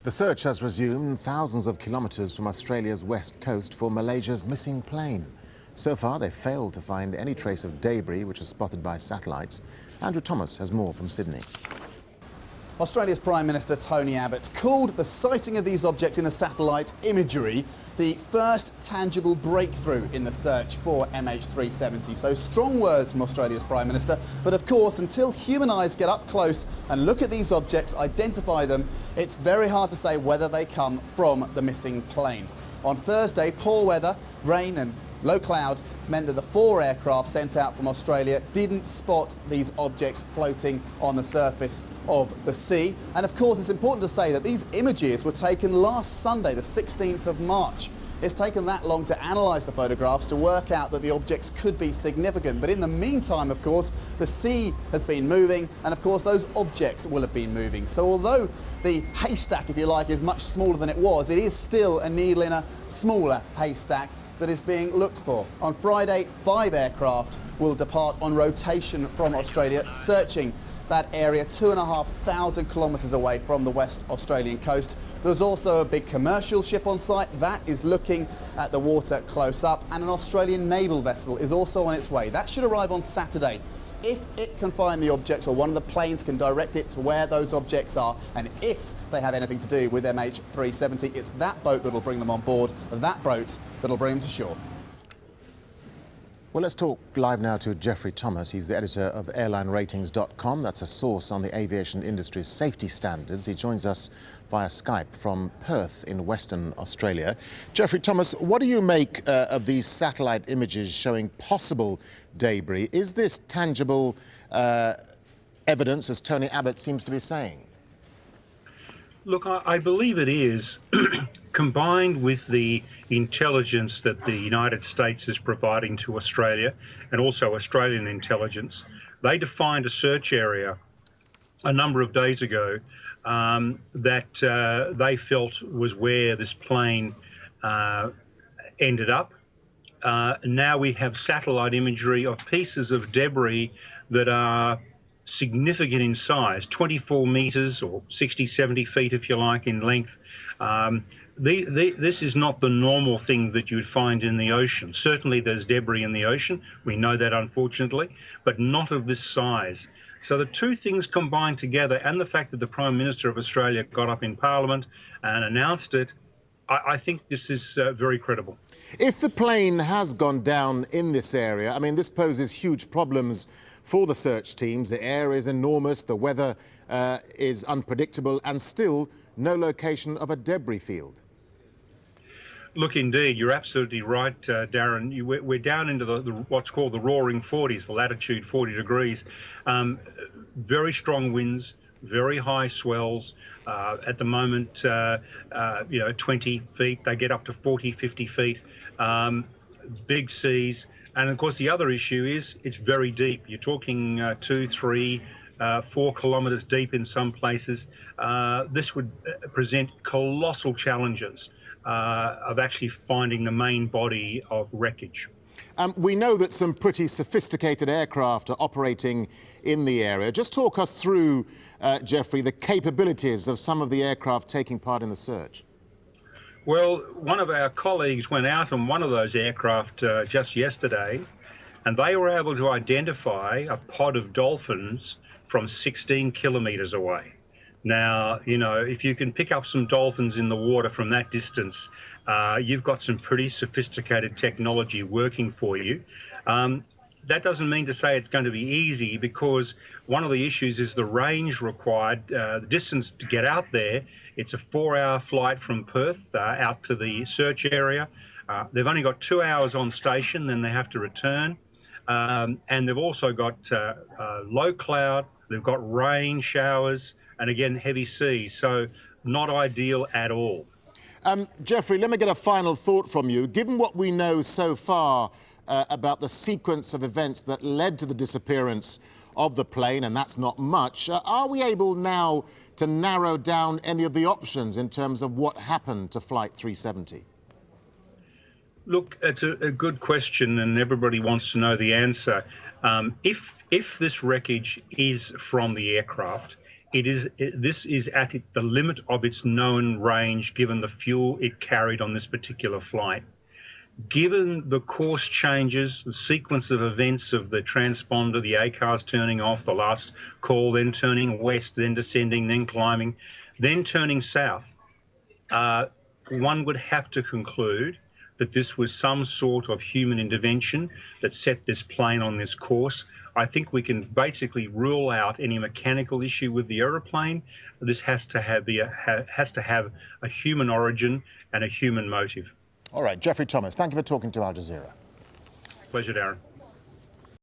The search has resumed thousands of kilometres from Australia's west coast for Malaysia's missing plane. So far, they've failed to find any trace of debris which is spotted by satellites. Andrew Thomas has more from Sydney. Australia's Prime Minister Tony Abbott called the sighting of these objects in the satellite imagery the first tangible breakthrough in the search for MH370. So strong words from Australia's Prime Minister, but of course until human eyes get up close and look at these objects, identify them, it's very hard to say whether they come from the missing plane. On Thursday, poor weather, rain and low cloud meant that the 4 aircraft sent out from Australia didn't spot these objects floating on the surface of the sea. And of course, it's important to say that these images were taken last Sunday, the 16th of March. It's taken that long to analyse the photographs to work out that the objects could be significant. But in the meantime, of course, the sea has been moving, and of course those objects will have been moving. So although the haystack, if you like, is much smaller than it was, it is still a needle in a smaller haystack that is being looked for. On Friday, 5 aircraft will depart on rotation from Australia, searching that area 2,500 kilometres away from the West Australian coast. There's also a big commercial ship on site that is looking at the water close up, and an Australian naval vessel is also on its way. That should arrive on Saturday. If it can find the objects, or one of the planes can direct it to where those objects are, and if they have anything to do with MH370, it's that boat that'll bring them on board, that boat that'll bring them to shore. Well, let's talk live now to Geoffrey Thomas. He's the editor of airlineratings.com. That's a source on the aviation industry's safety standards. He joins us via Skype from Perth in Western Australia. Geoffrey Thomas, what do you make of these satellite images showing possible debris? Is this tangible evidence, as Tony Abbott seems to be saying? Look, I believe it is, combined with the intelligence that the United States is providing to Australia, and also Australian intelligence. They defined a search area a number of days ago that they felt was where this plane ended up. Now we have satellite imagery of pieces of debris that are significant in size, 24 metres or 60, 70 feet, if you like, in length. This is not the normal thing that you would find in the ocean. Certainly there's debris in the ocean. We know that, unfortunately, but not of this size. So the two things combined together, and the fact that the Prime Minister of Australia got up in Parliament and announced it, I think this is very credible. If the plane has gone down in this area, I mean, this poses huge problems for the search teams. The air is enormous, the weather is unpredictable, and still no location of a debris field. Look, indeed, you're absolutely right, Darren. We're down into what's called the roaring 40s, the latitude 40 degrees. Very strong winds, very high swells. At the moment, 20 feet. They get up to 40, 50 feet. Big seas. And of course, the other issue is it's very deep. You're talking 2, 3, 4 kilometres deep in some places. This would present colossal challenges of actually finding the main body of wreckage. We know that some pretty sophisticated aircraft are operating in the area. Just talk us through, Geoffrey, the capabilities of some of the aircraft taking part in the search. Well, one of our colleagues went out on one of those aircraft just yesterday, and they were able to identify a pod of dolphins from 16 kilometres away. Now, you know, if you can pick up some dolphins in the water from that distance, you've got some pretty sophisticated technology working for you. That doesn't mean to say it's going to be easy, because one of the issues is the range required, the distance to get out there. It's a 4-hour flight from Perth out to the search area. They've only got 2 hours on station, then they have to return. And they've also got low cloud, they've got rain showers, and again, heavy seas. So not ideal at all. Geoffrey, let me get a final thought from you. Given what we know so far about the sequence of events that led to the disappearance of the plane, and that's not much, are we able now to narrow down any of the options in terms of what happened to Flight 370? Look, it's a good question, and everybody wants to know the answer. If this wreckage is from the aircraft, This is at the limit of its known range given the fuel it carried on this particular flight. Given the course changes, the sequence of events of the transponder, the ACARS turning off, the last call, then turning west, then descending, then climbing, then turning south, one would have to conclude that this was some sort of human intervention that set this plane on this course. I think we can basically rule out any mechanical issue with the aeroplane. This has to have a human origin and a human motive. All right, Geoffrey Thomas, thank you for talking to Al Jazeera. Pleasure, Darren.